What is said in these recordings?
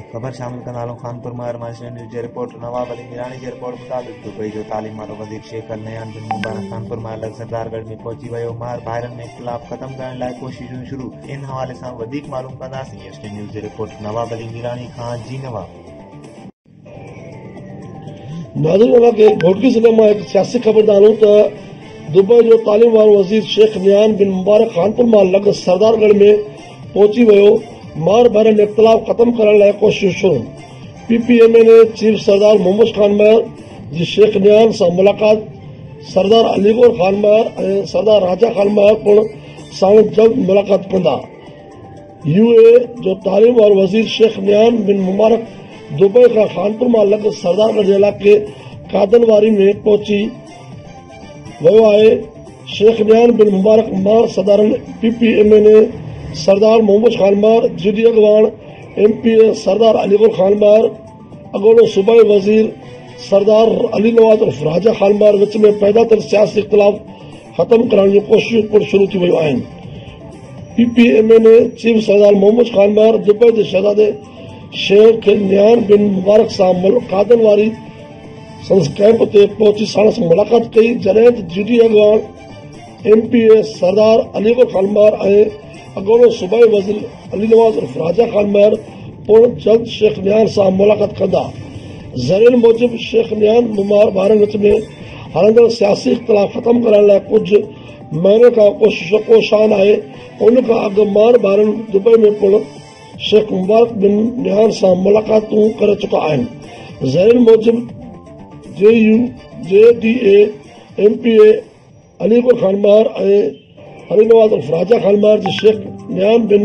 ख़बर शामिल कंदा खानपुर महर माशरे न्यूज़ जे रिपोर्ट नवाब अली मीरानी जे रिपोर्ट मुताबिक़ दुबई जो तालीम वारो वज़ीर शेख नयान बिन मुबारक खानपुर महर लग सरदारगढ़ में पहुंची वियो। महर भाइरनि में इख़्तिलाफ़ ख़त्म करण लाइ कोशिशूं शुरू। इन हवाले सां वधीक मालूम कंदासीं। एसटी न्यूज़ जे रिपोर्ट नवाब अली मीरानी खां। जी नवाब। नाज़रीन, घोटकी ज़िले में एक सियासी ख़बर ॾानूं त दुबई जो तालीम वारो वज़ीर शेख नयान बिन मुबारक खानपुर महर लग सरदारगढ़ में पहुंची वियो। महर भाइरनि में इख़्तिलाफ़ ख़त्म करण लाइ कोशिशूं शुरू। PPMA ने चीफ सरदार मोहम्मद खान महर जी शेख नयान सां मुलाक़ात, सरदार अलीगोर खान महर ऐं सरदार राजा खान महर पिणु साण जल्द मुलाक़ात कंदा। UAE जो तालीम वारो वज़ीर शेख नयान बिन मुबारक दुबई खां खानपुर महर लग सरदारगढ़ जे इलाइक़े कादनवारी में पहुची वियो आहे। शेख नयान बिन मुबारक महर सदारन PPMA ने सरदार मोहम्मद खान महर, GD अगवान MPA सरदार अलीगोर खान महर, अॻोलो सूबाई वज़ीर सरदार अली नवाज़ उर्फ राजा खान महर विच में पैदा थियल सियासी इख़्तिलाफ़ ख़त्म करण जूं कोशिशूं पिणु शुरू थी वियूं आहिनि। PPMA ने चीफ सरदार मोहम्मद खान महर दुबई जे शहज़ादे शेख नयान बिन मुबारक सां कादन वारी संस कैंप ते पहुची साण सां मुलाक़ात कई, जॾहिं त GD अगवान MPA सरदार अलीगोर खान महर ऐं अॻोलो सूबाई वज़ीर अली नवाज़ उर्फ राजा खान महर पिणु जल्द शेख नयान सां मुलाक़ात कंदा। ज़रीअनि मूजिब शेख नयान महर भाइरनि विच में हलंदड़ सियासी इख़्तिलाफ़ ख़त्म करण लाइ कुझु महीने खां कोशिश कोशान आहे। उन खां अॻु महर भाइरनि दुबई में पिणु शेख मुबारक बिन नयान सां मुलाक़ातूं करे चुका आहिनि। ज़रीअनि मूजिब JDA MPA अलीगोर खान महर ऐं अली नवाज़ उर्फ राजा खान महर जी शेख नयान बिन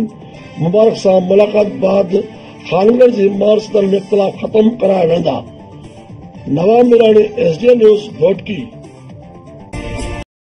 मुबारक सां मुलाक़ात बाद खानगढ़ जी महर सदन में इख़्तिलाफ़ ख़त्म कराया वेंदा। नवाब मीरानी, SDN न्यूज़, घोटकी।